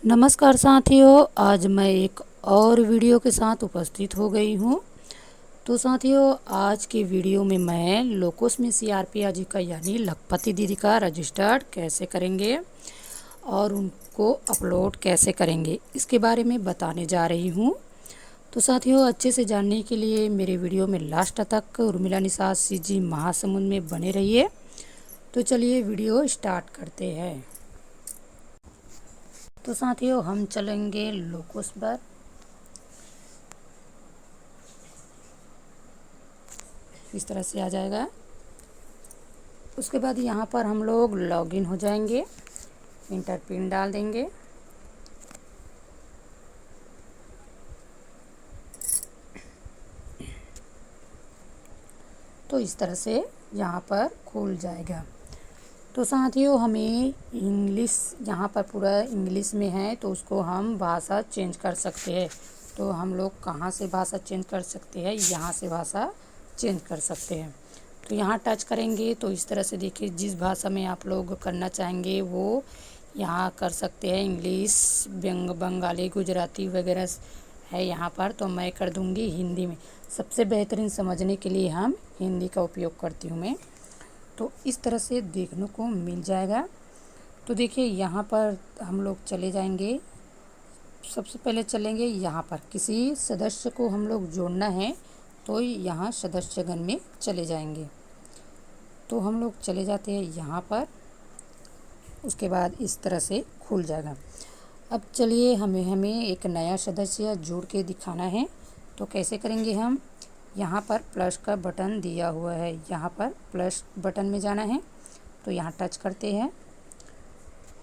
नमस्कार साथियों, आज मैं एक और वीडियो के साथ उपस्थित हो गई हूँ। तो साथियों, आज की वीडियो में मैं लोकोस में सीआरपी का यानी लखपति दीदी का रजिस्टर्ड कैसे करेंगे और उनको अपलोड कैसे करेंगे इसके बारे में बताने जा रही हूँ। तो साथियों, अच्छे से जानने के लिए मेरे वीडियो में लास्ट तक उर्मिला निषाद सीजी महासमुंद में बने रहिए। तो चलिए वीडियो स्टार्ट करते हैं। तो साथियों, हम चलेंगे लोकोस पर। इस तरह से आ जाएगा। उसके बाद यहाँ पर हम लोग लॉगिन हो जाएंगे, इंटर पिन डाल देंगे। तो इस तरह से यहाँ पर खुल जाएगा। तो साथियों, हमें इंग्लिश यहाँ पर पूरा इंग्लिश में है, तो उसको हम भाषा चेंज कर सकते हैं। तो हम लोग कहाँ से भाषा चेंज कर सकते हैं? यहाँ से भाषा चेंज कर सकते हैं। तो यहाँ टच करेंगे तो इस तरह से देखिए, जिस भाषा में आप लोग करना चाहेंगे वो यहाँ कर सकते हैं। इंग्लिश, बंगाली, गुजराती वगैरह है यहाँ पर। तो मैं कर दूँगी हिंदी में। सबसे बेहतरीन समझने के लिए हम हिंदी का उपयोग करती हूँ मैं। तो इस तरह से देखने को मिल जाएगा। तो देखिए, यहाँ पर हम लोग चले जाएंगे। सबसे पहले चलेंगे यहाँ पर, किसी सदस्य को हम लोग जोड़ना है तो यहाँ सदस्यगण में चले जाएंगे। तो हम लोग चले जाते हैं यहाँ पर। उसके बाद इस तरह से खुल जाएगा। अब चलिए, हमें एक नया सदस्य जोड़ के दिखाना है। तो कैसे करेंगे हम? यहाँ पर प्लस का बटन दिया हुआ है, यहाँ पर प्लस बटन में जाना है। तो यहाँ टच करते हैं।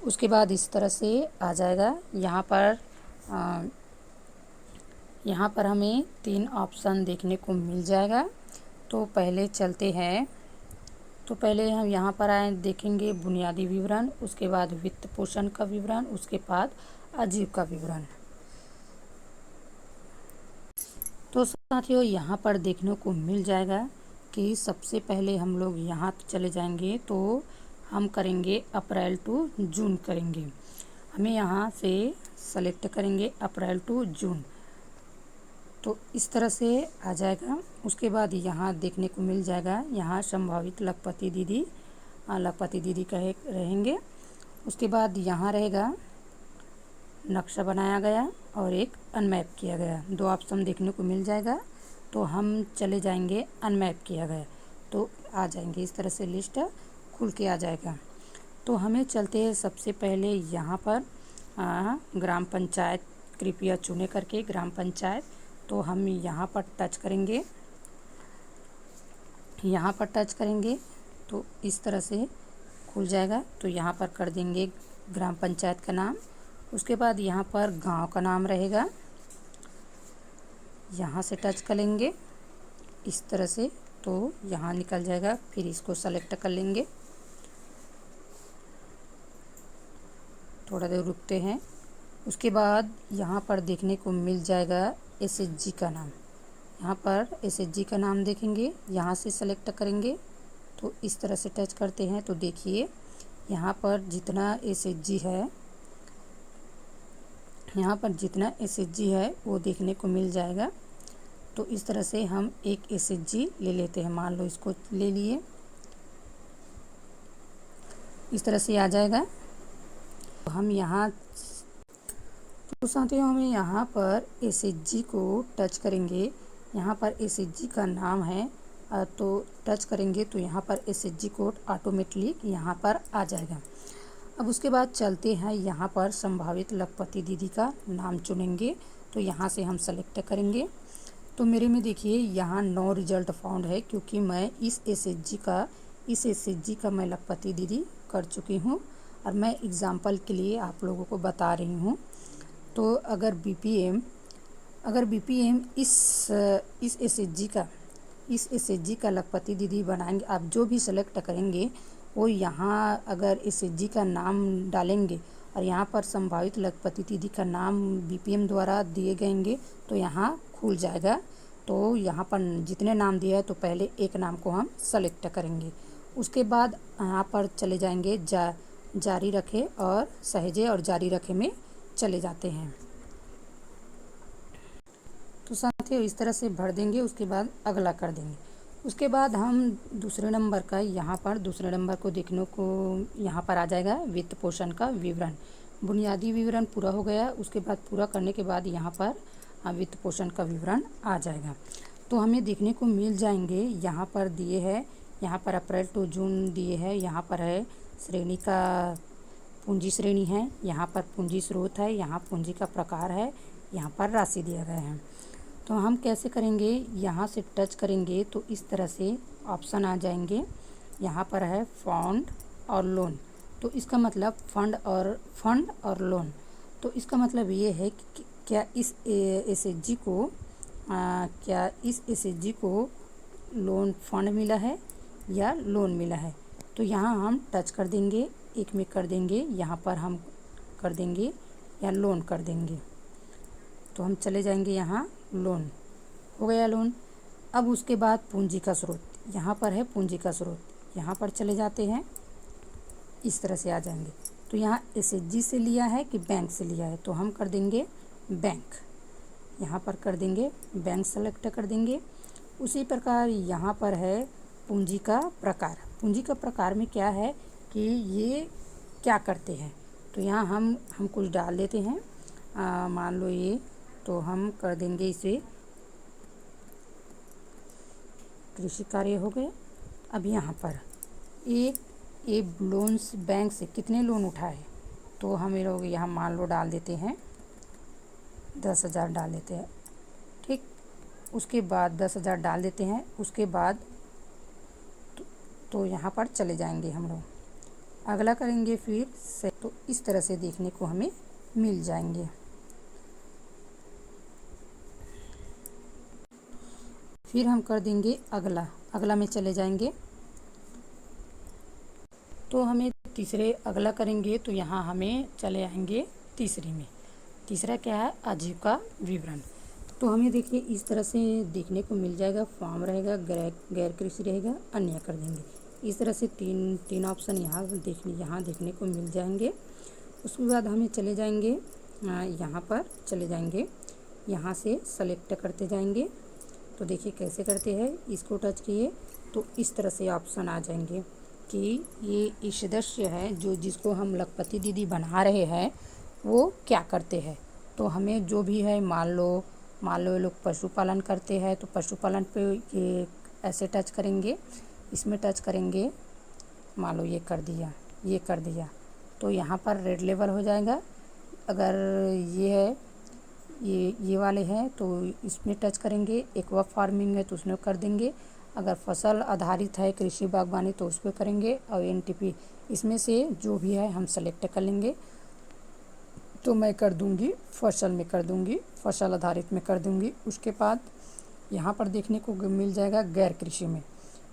उसके बाद इस तरह से आ जाएगा। यहाँ पर हमें 3 ऑप्शन देखने को मिल जाएगा। तो पहले चलते हैं। तो पहले हम यहाँ पर आए, देखेंगे बुनियादी विवरण, उसके बाद वित्त पोषण का विवरण, उसके बाद आजीविका विवरण। तो साथियों, यहाँ पर देखने को मिल जाएगा कि सबसे पहले हम लोग यहाँ चले जाएंगे। तो हम करेंगे अप्रैल टू जून करेंगे। हमें यहाँ से सेलेक्ट करेंगे अप्रैल टू जून। तो इस तरह से आ जाएगा। उसके बाद यहाँ देखने को मिल जाएगा, यहाँ संभावित लखपति दीदी कहे रहेंगे। उसके बाद यहाँ रहेगा नक्शा बनाया गया और एक अनमैप किया गया। 2 ऑप्शन देखने को मिल जाएगा। तो हम चले जाएंगे अनमैप किया गया। तो आ जाएंगे इस तरह से लिस्ट खुल के आ जाएगा। तो हमें चलते हैं सबसे पहले यहाँ पर ग्राम पंचायत कृपया चुने करके ग्राम पंचायत। तो हम यहाँ पर टच करेंगे। यहाँ पर टच करेंगे तो इस तरह से खुल जाएगा। तो यहाँ पर कर देंगे ग्राम पंचायत का नाम। उसके बाद यहाँ पर गांव का नाम रहेगा, यहाँ से टच करेंगे इस तरह से। तो यहाँ निकल जाएगा। फिर इसको सेलेक्ट कर लेंगे। थोड़ा देर रुकते हैं। उसके बाद यहाँ पर देखने को मिल जाएगा एसएचजी का नाम। यहाँ पर एसएचजी का नाम देखेंगे, यहाँ से सेलेक्ट करेंगे। तो इस तरह से टच करते हैं। तो देखिए, यहाँ पर जितना एसएचजी है वो देखने को मिल जाएगा। तो इस तरह से हम एक एसएचजी ले लेते हैं। मान लो इसको ले लिए। इस तरह से आ जाएगा। तो हम यहाँ, तो साथियों, हमें यहाँ पर एसएचजी को टच करेंगे। यहाँ पर एसएचजी का नाम है, तो टच करेंगे तो यहाँ पर एसएचजी कोड ऑटोमेटिकली यहाँ पर आ जाएगा। अब उसके बाद चलते हैं, यहाँ पर संभावित लखपति दीदी का नाम चुनेंगे। तो यहाँ से हम सेलेक्ट करेंगे। तो मेरे में देखिए यहाँ नो रिजल्ट फाउंड है, क्योंकि मैं इस एसएचजी का मैं लखपति दीदी कर चुकी हूँ। और मैं एग्ज़ाम्पल के लिए आप लोगों को बता रही हूँ। तो अगर बीपीएम इस एसएचजी का लखपति दीदी बनाएंगे, आप जो भी सेलेक्ट करेंगे वो यहाँ अगर एसएचजी का नाम डालेंगे और यहाँ पर संभावित लखपति दीदी का नाम बीपीएम द्वारा दिए गएंगे तो यहाँ खुल जाएगा। तो यहाँ पर जितने नाम दिए हैं तो पहले एक नाम को हम सेलेक्ट करेंगे। उसके बाद यहाँ पर चले जाएंगे जारी रखें और सहेजे और जारी रखें में चले जाते हैं। तो साथियों इस तरह से भर देंगे, उसके बाद अगला कर देंगे। उसके बाद हम दूसरे नंबर का यहाँ पर दूसरे नंबर को देखने को यहाँ पर आ जाएगा वित्त पोषण का विवरण। बुनियादी विवरण पूरा हो गया, उसके बाद पूरा करने के बाद यहाँ पर वित्त पोषण का विवरण आ जाएगा। तो हमें देखने को मिल जाएंगे, यहाँ पर दिए है, यहाँ पर अप्रैल टू जून दिए है, यहाँ पर है श्रेणी का पूंजी श्रेणी है, यहाँ पर पूंजी स्रोत है, यहाँ पूंजी का प्रकार है, यहाँ पर राशि दिया गया है। तो हम कैसे करेंगे, यहाँ से टच करेंगे तो इस तरह से ऑप्शन आ जाएंगे। यहाँ पर है फंड और लोन, तो इसका मतलब फंड और लोन। तो इसका मतलब ये है कि क्या इस एसएचजी को लोन फंड मिला है या लोन मिला है। तो यहाँ हम टच कर देंगे, एक में कर देंगे, यहाँ पर हम कर देंगे या लोन कर देंगे। तो हम चले जाएंगे यहाँ लोन, हो गया लोन। अब उसके बाद पूंजी का स्रोत, यहाँ पर है पूंजी का स्रोत, यहाँ पर चले जाते हैं, इस तरह से आ जाएंगे। तो यहाँ एसएचजी से लिया है कि बैंक से लिया है, तो हम कर देंगे बैंक, यहाँ पर कर देंगे बैंक सेलेक्ट कर देंगे। उसी प्रकार यहाँ पर है पूंजी का प्रकार। पूंजी का प्रकार में क्या है कि ये क्या करते हैं, तो यहाँ हम कुछ डाल देते हैं, मान लो ये, तो हम कर देंगे इसे कृषि कार्य हो गए। अब यहाँ पर एक लोन्स बैंक से कितने लोन उठाए, तो हम लोग यहाँ मान लो डाल देते हैं 10,000 डाल देते हैं, ठीक। उसके बाद 10,000 डाल देते हैं, उसके बाद तो यहाँ पर चले जाएंगे हम लोग, अगला करेंगे फिर से। तो इस तरह से देखने को हमें मिल जाएंगे। फिर हम कर देंगे अगला में चले जाएंगे। तो हमें तीसरे अगला करेंगे, तो यहाँ हमें चले आएंगे तीसरी में। तीसरा क्या है, आजीविका विवरण। तो हमें देखिए इस तरह से देखने को मिल जाएगा, फार्म रहेगा, गैर कृषि रहेगा, अन्य कर देंगे। इस तरह से तीन ऑप्शन यहाँ देखने को मिल जाएंगे। उसके बाद हमें चले जाएंगे यहाँ पर चले जाएंगे, यहाँ से सेलेक्ट करते जाएंगे। तो देखिए कैसे करते हैं, इसको टच किए तो इस तरह से ऑप्शन आ जाएंगे कि ये सदस्य है जो जिसको हम लखपति दीदी बना रहे हैं वो क्या करते हैं। तो हमें जो भी है, मान लो ये लोग पशुपालन करते हैं, तो पशुपालन पे ये ऐसे टच करेंगे, इसमें टच करेंगे, मान लो ये कर दिया तो यहाँ पर रेड लेवल हो जाएगा। अगर ये है ये वाले हैं तो इसमें टच करेंगे, एक्वा फार्मिंग है तो उसमें कर देंगे, अगर फसल आधारित है कृषि बागवानी तो उस पर करेंगे, और एनटीपी इसमें से जो भी है हम सेलेक्ट कर लेंगे। तो मैं कर दूंगी फसल में, कर दूंगी फसल आधारित में कर दूंगी। उसके बाद यहाँ पर देखने को मिल जाएगा गैर कृषि में,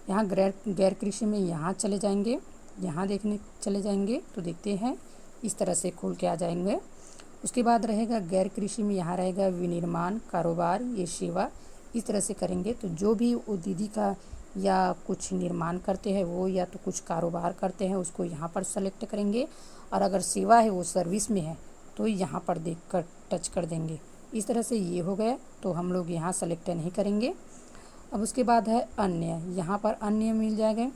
यहाँ गैर कृषि में यहाँ चले जाएंगे, यहाँ देखने चले जाएंगे तो देखते हैं इस तरह से खोल के आ जाएंगे। उसके बाद रहेगा गैर कृषि में, यहाँ रहेगा विनिर्माण कारोबार, ये सेवा, इस तरह से करेंगे। तो जो भी वो दीदी का या कुछ निर्माण करते हैं वो, या तो कुछ कारोबार करते हैं, उसको यहाँ पर सेलेक्ट करेंगे, और अगर सेवा है वो सर्विस में है तो यहाँ पर देख कर टच कर देंगे। इस तरह से ये हो गया, तो हम लोग यहाँ सेलेक्ट नहीं करेंगे। अब उसके बाद है अन्य, यहाँ पर अन्य मिल जाएगा।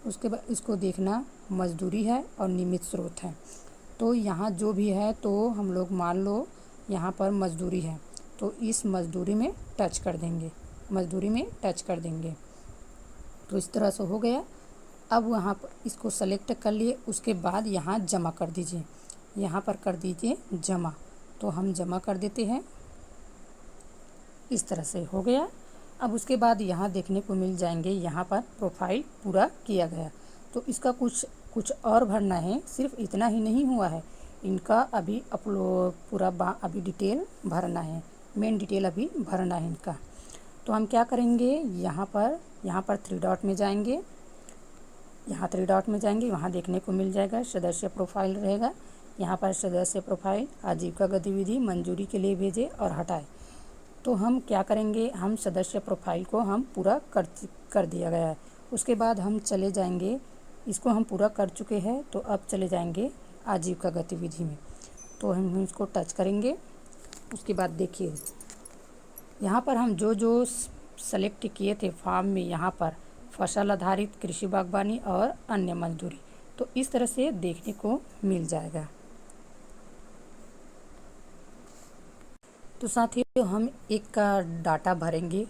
उसके बाद इसको देखना मजदूरी है और नियमित स्रोत है, तो यहाँ जो भी है तो हम लोग मान लो यहाँ पर मजदूरी है तो इस मजदूरी में टच कर देंगे, तो इस तरह से हो गया। अब वहाँ पर इसको सेलेक्ट कर लिए, उसके बाद यहाँ जमा कर दीजिए, यहाँ पर कर दीजिए जमा, तो हम जमा कर देते हैं, इस तरह से हो गया। अब उसके बाद यहाँ देखने को मिल जाएंगे, यहाँ पर प्रोफाइल पूरा किया गया, तो इसका कुछ और भरना है, सिर्फ इतना ही नहीं हुआ है, इनका अभी अपलोड पूरा अभी डिटेल भरना है, मेन डिटेल अभी भरना है इनका। तो हम क्या करेंगे, यहाँ पर 3 डॉट में जाएंगे, वहाँ देखने को मिल जाएगा सदस्य प्रोफाइल रहेगा, यहाँ पर सदस्य प्रोफाइल आजीविका गतिविधि मंजूरी के लिए भेजे और हटाए। तो हम क्या करेंगे, हम सदस्य प्रोफाइल को हम पूरा कर दिया गया है। उसके बाद हम चले जाएंगे, इसको हम पूरा कर चुके हैं, तो अब चले जाएंगे आजीविका गतिविधि में। तो हम इसको टच करेंगे। उसके बाद देखिए यहाँ पर हम जो जो सेलेक्ट किए थे फॉर्म में, यहाँ पर फसल आधारित कृषि बागवानी और अन्य मजदूरी, तो इस तरह से देखने को मिल जाएगा। तो साथियों हम एक का डाटा भरेंगे,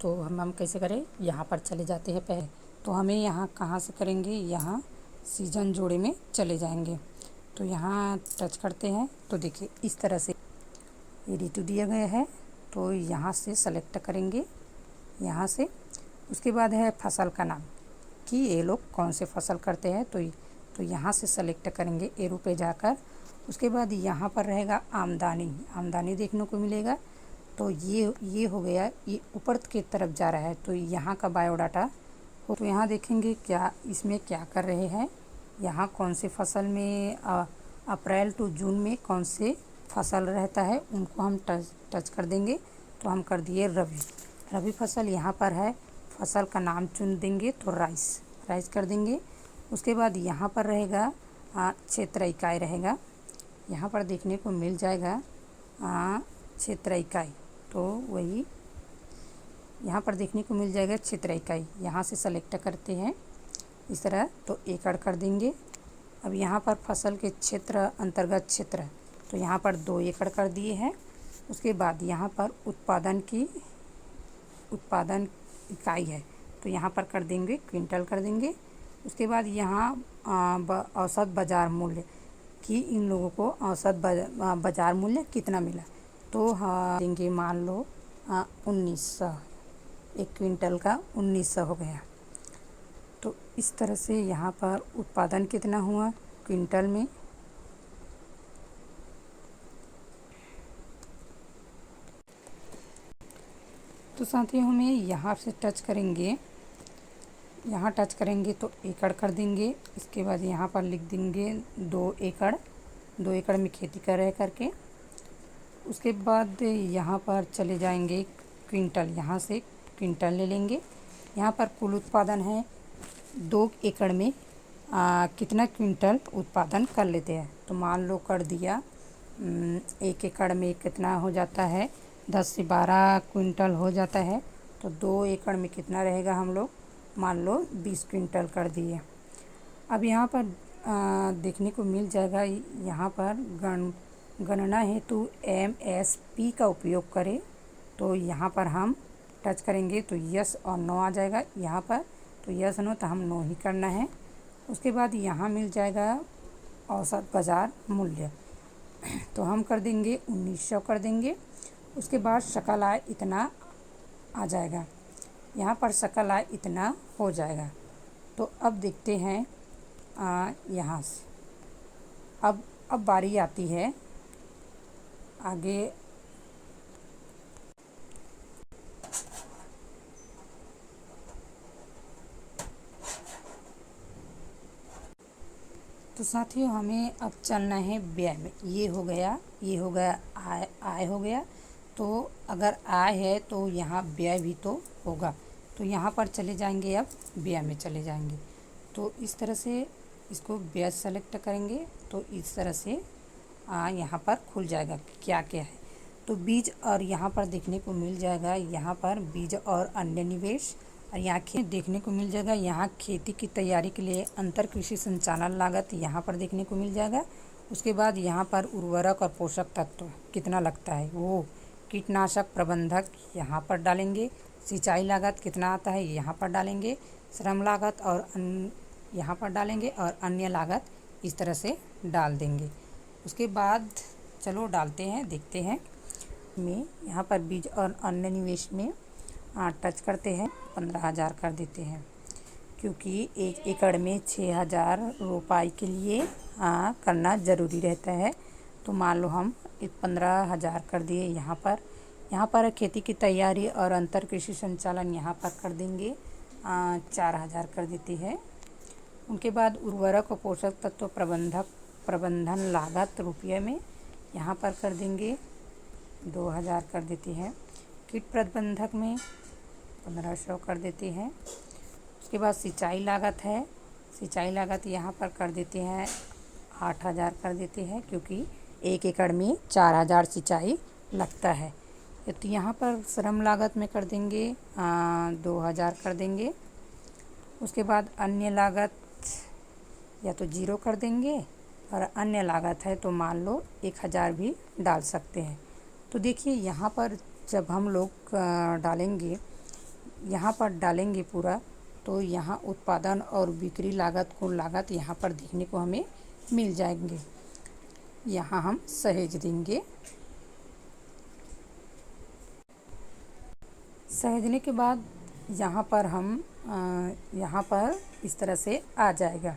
तो हम कैसे करें, यहाँ पर चले जाते हैं पहले। तो हमें यहाँ कहाँ से करेंगे, यहाँ सीजन जोड़े में चले जाएंगे। तो यहाँ टच करते हैं तो देखिए इस तरह से ये ऋतु दिया गया है। तो यहाँ से सेलेक्ट करेंगे, यहाँ से। उसके बाद है फसल का नाम कि ये लोग कौन से फसल करते हैं, तो यहाँ से सेलेक्ट करेंगे एरो पे जाकर। उसके बाद यहाँ पर रहेगा आमदनी देखने को मिलेगा। तो ये हो गया, ये ऊपर की तरफ जा रहा है, तो यहाँ का बायोडाटा हो। तो यहाँ देखेंगे क्या इसमें क्या कर रहे हैं, यहाँ कौन से फसल में अप्रैल टू जून में कौन से फसल रहता है, उनको हम टच कर देंगे। तो हम कर दिए रबी फसल। यहाँ पर है, फसल का नाम चुन देंगे तो राइस कर देंगे। उसके बाद यहाँ पर रहेगा क्षेत्र इकाई रहेगा, यहाँ पर देखने को मिल जाएगा क्षेत्र इकाई। तो वही यहाँ पर देखने को मिल जाएगा क्षेत्र इकाई, यहाँ से सेलेक्ट करते हैं इस तरह, तो एकड़ कर देंगे। अब यहाँ पर फसल के क्षेत्र अंतर्गत क्षेत्र, तो यहाँ पर 2 एकड़ कर दिए हैं। उसके बाद यहाँ पर उत्पादन इकाई है, तो यहाँ पर कर देंगे क्विंटल कर देंगे। उसके बाद यहाँ औसत बाज़ार मूल्य कि इन लोगों को औसत बाज़ार मूल्य कितना मिला, तो देंगे मान लो 1900, एक क्विंटल का 1900 हो गया। तो इस तरह से यहाँ पर उत्पादन कितना हुआ क्विंटल में। तो साथियों हमें यहाँ से टच करेंगे, यहाँ टच करेंगे तो एकड़ कर देंगे। इसके बाद यहाँ पर लिख देंगे 2 एकड़ में खेती कर रहे करके। उसके बाद यहाँ पर चले जाएंगे क्विंटल, यहाँ से क्विंटल ले लेंगे। यहाँ पर कुल उत्पादन है 2 एकड़ में कितना क्विंटल उत्पादन कर लेते हैं, तो मान लो कर दिया 1 एकड़ में कितना हो जाता है, 10 से 12 क्विंटल हो जाता है। तो 2 एकड़ में कितना रहेगा, हम लोग मान लो 20 क्विंटल कर दिए। अब यहाँ पर देखने को मिल जाएगा, यहाँ पर गणना हेतु MSP का उपयोग करें, तो यहाँ पर हम टच करेंगे तो यस और नो आ जाएगा यहाँ पर। तो यस नो, तो हम नो ही करना है। उसके बाद यहाँ मिल जाएगा औसत बाज़ार मूल्य, तो हम कर देंगे 1900 कर देंगे। उसके बाद सकल आय इतना आ जाएगा, यहाँ पर सकल आय इतना हो जाएगा। तो अब देखते हैं यहाँ से अब बारी आती है आगे। तो साथियों हमें अब चलना है व्यय में। ये हो गया आय हो गया। तो अगर आय है तो यहाँ व्यय भी तो होगा, तो यहाँ पर चले जाएंगे, अब व्यय में चले जाएंगे। तो इस तरह से इसको व्यय सेलेक्ट करेंगे, तो इस तरह से यहाँ पर खुल जाएगा क्या क्या है। तो बीज और यहाँ पर देखने को मिल जाएगा, यहाँ पर बीज और अन्य निवेश, और यहाँ देखने को मिल जाएगा, यहाँ खेती की तैयारी के लिए अंतर कृषि संचालन लागत यहाँ पर देखने को मिल जाएगा। उसके बाद यहाँ पर उर्वरक और पोषक तत्व कितना लगता है, वो कीटनाशक प्रबंधक यहाँ पर डालेंगे। सिंचाई लागत कितना आता है यहाँ पर डालेंगे। श्रम लागत और यहाँ पर डालेंगे, और अन्य लागत इस तरह से डाल देंगे। उसके बाद चलो डालते हैं, देखते हैं। में यहाँ पर बीज और अन्य निवेश में टच करते हैं, 15,000 कर देते हैं, क्योंकि 1 एकड़ में 6,000 रोपाई के लिए करना ज़रूरी रहता है। तो मान लो हम 15,000 कर दिए। यहाँ पर खेती की तैयारी और अंतर कृषि संचालन यहाँ पर कर देंगे 4,000 कर देते हैं। उनके बाद उर्वरक और पोषक तत्व प्रबंधन लागत रुपये में यहाँ पर कर देंगे 2,000 कर देते हैं। कीट प्रबंधक में 1,500 कर देते हैं। उसके बाद सिंचाई लागत है, सिंचाई लागत यहाँ पर कर देते हैं 8,000 कर देते हैं, क्योंकि 1 एकड़ में 4000 सिंचाई लगता है। तो यहाँ पर श्रम लागत में कर देंगे 2000 कर देंगे। उसके बाद अन्य लागत या तो 0 कर देंगे, और अन्य लागत है तो मान लो 1000 भी डाल सकते हैं। तो देखिए यहाँ पर जब हम लोग डालेंगे, यहाँ पर डालेंगे पूरा, तो यहाँ उत्पादन और बिक्री लागत, कुल लागत यहाँ पर देखने को हमें मिल जाएंगे। यहाँ हम सहेज देंगे। सहेजने के बाद यहाँ पर हम यहाँ पर इस तरह से आ जाएगा।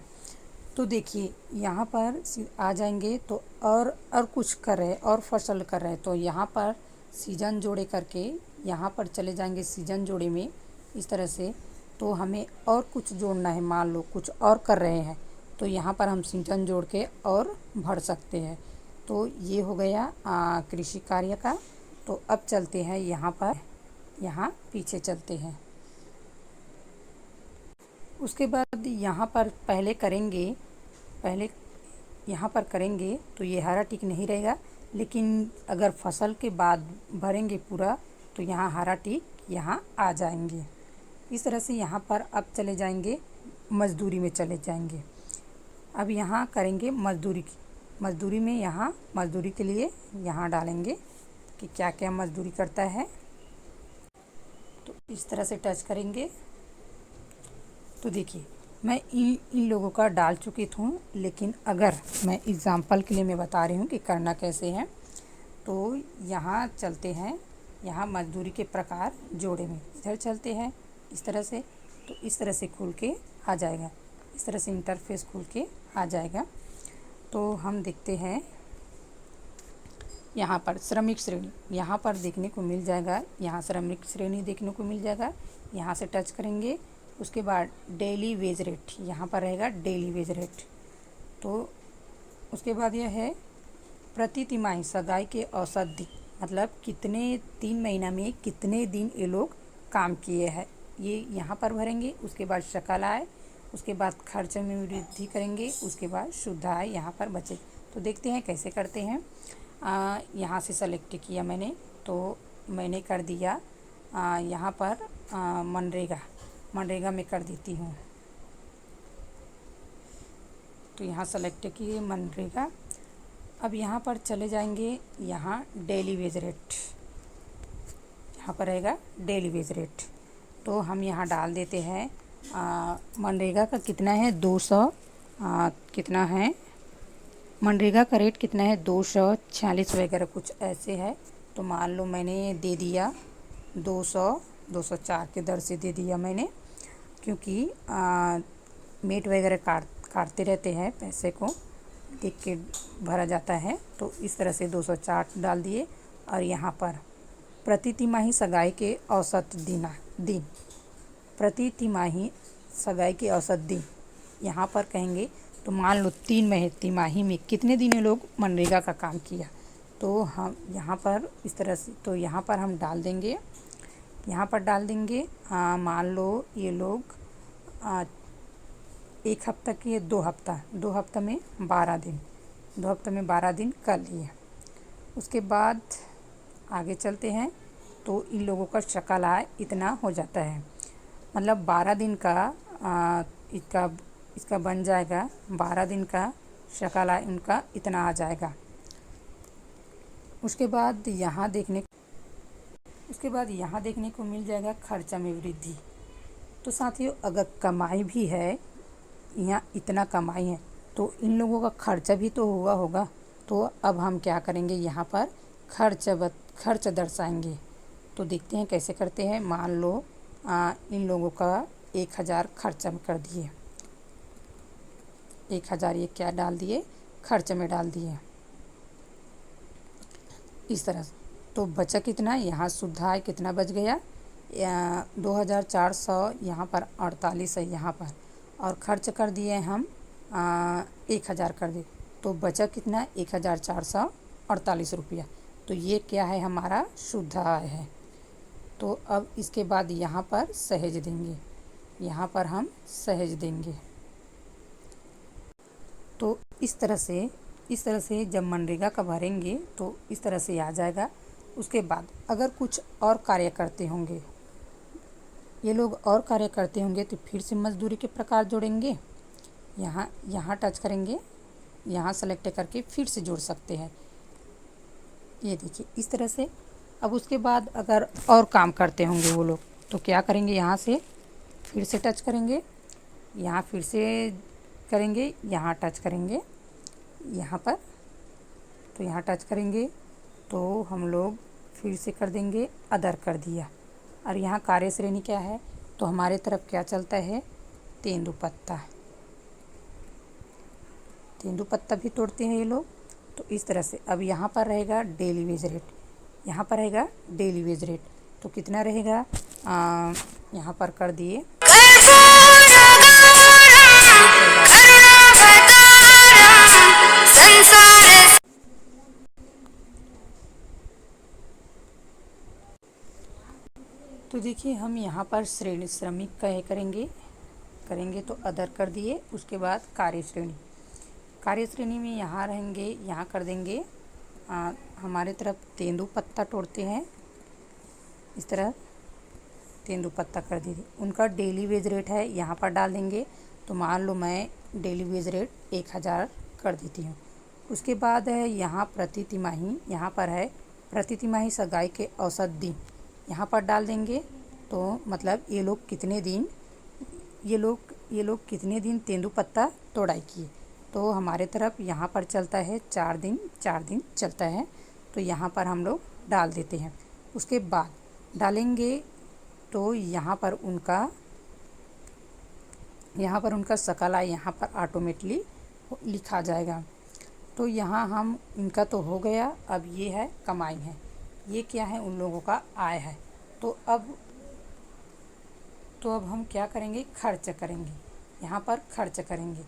तो देखिए यहाँ पर आ जाएंगे तो और कुछ कर रहे हैं और फसल कर रहे हैं, तो यहाँ पर सीजन जोड़े करके यहाँ पर चले जाएंगे सीजन जोड़े में इस तरह से। तो हमें और कुछ जोड़ना है, मान लो कुछ और कर रहे हैं, तो यहाँ पर हम सीजन जोड़ के और भर सकते हैं। तो ये हो गया कृषि कार्य का। तो अब चलते हैं यहाँ पर, यहाँ पीछे चलते हैं। उसके बाद यहाँ पर पहले यहाँ पर करेंगे तो ये हरा टिक नहीं रहेगा, लेकिन अगर फसल के बाद भरेंगे पूरा तो यहाँ हरा टिक यहाँ आ जाएंगे। इस तरह से यहाँ पर अब चले जाएंगे मज़दूरी में चले जाएंगे। अब यहाँ करेंगे मज़दूरी में यहाँ मज़दूरी के लिए यहाँ डालेंगे कि क्या क्या मज़दूरी करता है। तो इस तरह से टच करेंगे। तो देखिए मैं इन लोगों का डाल चुकी हूँ, लेकिन अगर मैं एग्ज़ाम्पल के लिए मैं बता रही हूँ कि करना कैसे है। तो यहाँ चलते हैं, यहाँ मज़दूरी के प्रकार जोड़े में इधर चलते हैं इस तरह से। तो इस तरह से खुल के आ जाएगा, इस तरह से इंटरफेस खुल के आ जाएगा। तो हम देखते हैं यहाँ पर श्रमिक श्रेणी यहाँ पर देखने को मिल जाएगा। यहाँ श्रमिक श्रेणी देखने को मिल जाएगा। यहाँ से टच करेंगे। उसके बाद डेली वेज रेट यहाँ पर रहेगा, डेली वेज रेट। तो उसके बाद यह है प्रति तिमाही सगाई के औसत दिन, मतलब कितने 3 महीना में कितने दिन ये लोग काम किए हैं, ये यहाँ पर भरेंगे। उसके बाद सकल आय, उसके बाद खर्च में वृद्धि करेंगे, उसके बाद शुद्ध आय यहाँ पर बचे। तो देखते हैं कैसे करते हैं। यहाँ से सेलेक्ट किया मैंने, तो मैंने कर दिया यहाँ पर मनरेगा में कर देती हूँ। तो यहाँ सेलेक्ट किए मनरेगा। अब यहाँ पर चले जाएंगे, यहाँ डेली वेज रेट यहाँ पर रहेगा डेली वेज रेट। तो हम यहाँ डाल देते हैं मनरेगा का कितना है 200 कितना है मनरेगा का रेट कितना है 246 वगैरह कुछ ऐसे है। तो मान लो मैंने दे दिया 204 के दर से दे दिया मैंने, क्योंकि मेट वगैरह काटते रहते हैं, पैसे को देख के भरा जाता है। तो इस तरह से 204 डाल दिए। और यहाँ पर प्रति तिमाही सगाई के औसत दिन प्रति तिमाही सगाई के औसत दिन यहाँ पर कहेंगे। तो मान लो 3 तिमाही में कितने दिन ये लोग मनरेगा का काम किया, तो हम यहाँ पर इस तरह से, तो यहाँ पर हम डाल देंगे, यहाँ पर डाल देंगे मान लो ये लोग 1 हफ्ता किए, 2 हफ्ता में 12 दिन, 2 हफ्ते में 12 दिन कर लिए। उसके बाद आगे चलते हैं। तो इन लोगों का सकल आय इतना हो जाता है, मतलब 12 दिन का इसका बन जाएगा, 12 दिन का सकल आय उनका इतना आ जाएगा। उसके बाद यहाँ देखने को मिल जाएगा खर्चा में वृद्धि। तो साथियों अगर कमाई भी है, यहाँ इतना कमाई है, तो इन लोगों का खर्चा भी तो हुआ होगा। तो अब हम क्या करेंगे, यहाँ पर खर्च दर्शाएंगे। तो देखते हैं कैसे करते हैं। मान लो इन लोगों का 1000 खर्चा में कर दिए, 1000 ये क्या डाल दिए, खर्च में डाल दिए इस तरह से। तो बचा कितना, यहाँ शुद्ध आय कितना बच गया 2400, यहाँ पर 48 है यहाँ पर, और खर्च कर दिए हम 1000 कर दिए। तो बचा कितना 1448 रुपया। तो ये क्या है, हमारा शुद्ध आय है। तो अब इसके बाद यहाँ पर सहेज देंगे, यहाँ पर हम सहेज देंगे। तो इस तरह से इस तरह से जब मनरेगा का भरेंगे तो इस तरह से आ जाएगा। उसके बाद अगर कुछ और कार्य करते होंगे, ये लोग और कार्य करते होंगे तो फिर से मजदूरी के प्रकार जोड़ेंगे। यहाँ टच करेंगे, यहाँ सेलेक्ट करके फिर से जोड़ सकते हैं। ये देखिए इस तरह से। अब उसके बाद अगर और काम करते होंगे वो लोग तो क्या करेंगे, यहाँ से फिर से टच करेंगे, यहाँ फिर से करेंगे, यहाँ टच करेंगे यहाँ पर, तो यहाँ टच करेंगे तो हम लोग फिर से कर देंगे अदर कर दिया। और यहाँ कार्य श्रेणी क्या है तो हमारे तरफ क्या चलता है, तेंदुपत्ता। तेंदुपत्ता भी तोड़ते हैं ये लोग। तो इस तरह से अब यहाँ पर रहेगा डेली वेज रेट, यहाँ पर रहेगा डेली वेज रेट। तो कितना रहेगा, यहाँ पर कर दिए तो देखिए हम यहाँ पर श्रेणी श्रमिक का करेंगे तो अदर कर दिए। उसके बाद कार्य श्रेणी में यहाँ रहेंगे, यहाँ कर देंगे हमारे तरफ तेंदुपत्ता तोड़ते हैं, इस तरह तेंदुपत्ता कर दीजिए। उनका डेली वेज रेट है, यहाँ पर डाल देंगे। तो मान लो मैं डेली वेज रेट 1000 कर देती हूँ। उसके बाद है यहाँ प्रति तिमाही, यहाँ पर है प्रति तिमाही सगाई के औसत दिन, यहाँ पर डाल देंगे। तो मतलब ये लोग कितने दिन तेंदुपत्ता तोड़ाई किए। तो हमारे तरफ यहाँ पर चलता है 4 दिन चलता है। तो यहाँ पर हम लोग डाल देते हैं। उसके बाद डालेंगे तो यहाँ पर उनका सकल आय यहाँ पर ऑटोमेटिकली लिखा जाएगा। तो यहाँ हम इनका तो हो गया। अब ये है कमाई है, ये क्या है, उन लोगों का आय है। तो अब हम क्या करेंगे, खर्च करेंगे। यहाँ पर खर्च करेंगे,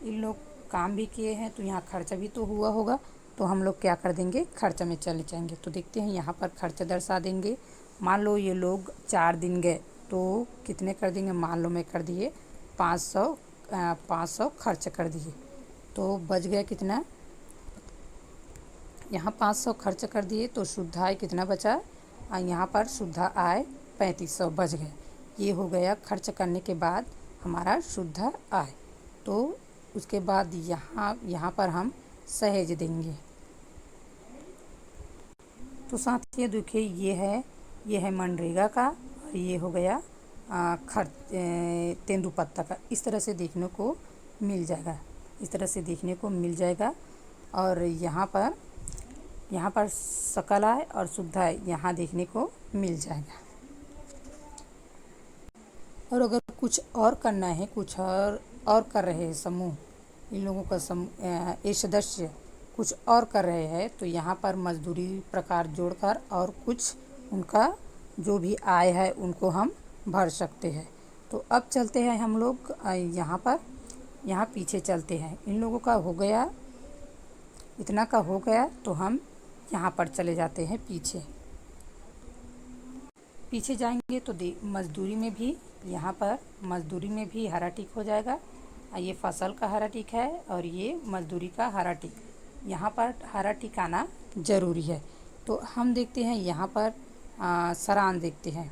इन लोग काम भी किए हैं तो यहाँ खर्चा भी तो हुआ होगा। तो हम लोग क्या कर देंगे, खर्च में चले जाएंगे। तो देखते हैं यहाँ पर खर्च दर्शा देंगे। मान लो ये लोग 4 दिन गए तो कितने कर देंगे, मान लो मैं कर दिए 500 खर्च कर दिए। तो बच गया कितना, यहाँ 500 खर्च कर दिए तो शुद्ध आय कितना बचा, यहाँ पर शुद्ध आय 3500 बच गए। ये हो गया खर्च करने के बाद हमारा शुद्ध आय। तो उसके बाद यहाँ पर हम सहेज देंगे। तो साथियों देखिए ये है मनरेगा का, और ये हो गया तेंदुपत्ता का। इस तरह से देखने को मिल जाएगा, और यहाँ पर सकल आय और शुद्ध आय यहाँ देखने को मिल जाएगा। और अगर कुछ और करना है, कुछ और कर रहे हैं समूह, इन लोगों का ये सदस्य कुछ और कर रहे हैं तो यहाँ पर मजदूरी प्रकार जोड़कर और कुछ उनका जो भी आय है उनको हम भर सकते हैं। तो अब चलते हैं हम लोग यहाँ पीछे चलते हैं। इन लोगों का हो गया, इतना का हो गया तो हम यहाँ पर चले जाते हैं पीछे जाएंगे तो मजदूरी में भी, यहाँ पर मजदूरी में भी हरा टिक हो जाएगा। ये फसल का हरा टिक है और ये मजदूरी का हरा टिक, यहाँ पर हरा टिक आना ज़रूरी है। तो हम देखते हैं यहाँ पर सारांश देखते हैं,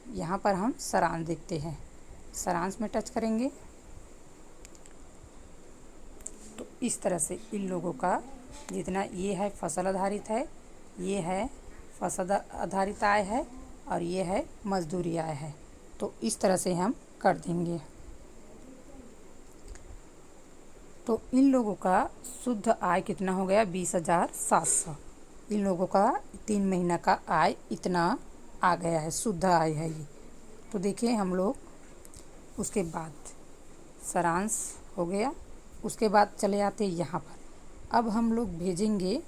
यहाँ पर हम सारांश देखते हैं। सारांश में टच करेंगे तो इस तरह से इन लोगों का जितना ये है फसल आधारित है, ये है फसल आधारित आय है, और ये है मजदूरी आय है। तो इस तरह से हम कर देंगे। तो इन लोगों का शुद्ध आय कितना हो गया, 20,700। इन लोगों का 3 महीना का आय इतना आ गया है, शुद्ध आय है ये। तो देखिए हम लोग उसके बाद सारांश हो गया। उसके बाद चले आते यहाँ पर। अब हम लोग भेजेंगे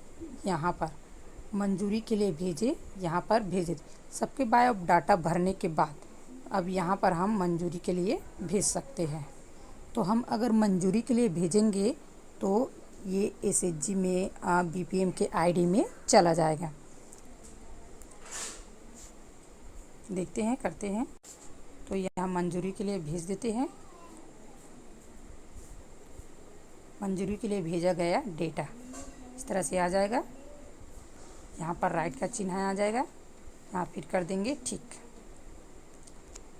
यहाँ पर मंजूरी के लिए यहाँ पर भेजे सबके बायोडाटा भरने के बाद अब यहाँ पर हम मंजूरी के लिए भेज सकते हैं। तो हम अगर मंजूरी के लिए भेजेंगे तो ये एसएचजी में बीपीएम के आईडी में चला जाएगा। देखते हैं, करते हैं। तो यहाँ मंजूरी के लिए भेज देते हैं। मंजूरी के लिए भेजा गया डेटा। इस तरह से आ जाएगा। यहाँ पर राइट का चिन्ह आ जाएगा, यहाँ फिर कर देंगे ठीक।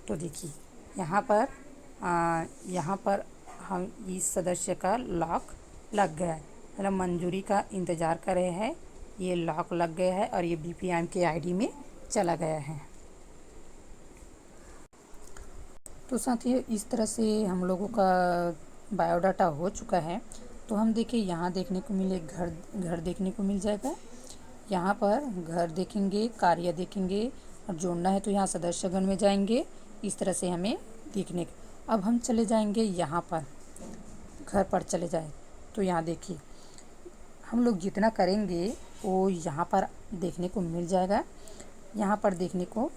तो देखिए यहाँ पर हम इस सदस्य का लॉक लग गया है, मतलब मंजूरी का इंतज़ार कर रहे हैं, ये लॉक लग गया है और ये BPM के आईडी में चला गया है। तो साथियों इस तरह से हम लोगों का बायोडाटा हो चुका है। तो हम देखिए यहाँ देखने को मिले घर देखने को मिल जाएगा। यहाँ पर घर देखेंगे, कार्य देखेंगे और जोड़ना है तो यहाँ सदस्यगण में जाएंगे। इस तरह से हमें देखने। अब हम चले जाएंगे यहाँ पर, घर पर चले जाए तो यहाँ देखिए हम लोग जितना करेंगे वो यहाँ पर देखने को मिल जाएगा, यहाँ पर देखने को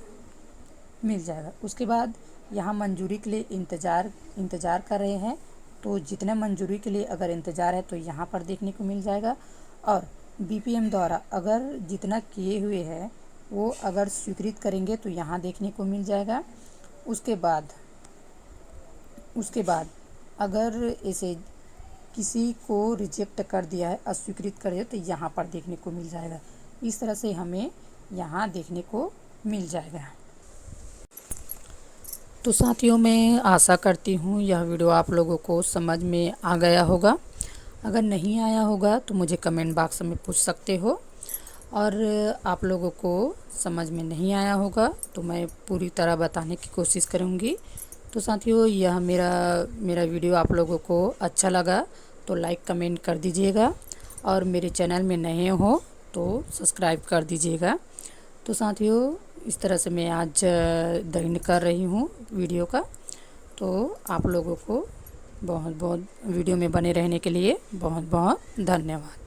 मिल जाएगा। उसके बाद यहाँ मंजूरी के लिए इंतज़ार कर रहे हैं, तो जितना मंजूरी के लिए अगर इंतज़ार है तो यहाँ पर देखने को मिल जाएगा। और BPM द्वारा अगर जितना किए हुए हैं वो अगर स्वीकृत करेंगे तो यहाँ देखने को मिल जाएगा। उसके बाद अगर ऐसे किसी को रिजेक्ट कर दिया है, अस्वीकृत कर दिया, तो यहाँ पर देखने को मिल जाएगा। इस तरह से हमें यहाँ देखने को मिल जाएगा। तो साथियों मैं आशा करती हूँ यह वीडियो आप लोगों को समझ में आ गया होगा। अगर नहीं आया होगा तो मुझे कमेंट बॉक्स में पूछ सकते हो, और आप लोगों को समझ में नहीं आया होगा तो मैं पूरी तरह बताने की कोशिश करूँगी। तो साथियों यह मेरा वीडियो आप लोगों को अच्छा लगा तो लाइक कमेंट कर दीजिएगा, और मेरे चैनल में नए हो तो सब्सक्राइब कर दीजिएगा। तो साथियों इस तरह से मैं आज द एंड कर रही हूँ वीडियो का। तो आप लोगों को बहुत बहुत वीडियो में बने रहने के लिए बहुत बहुत धन्यवाद।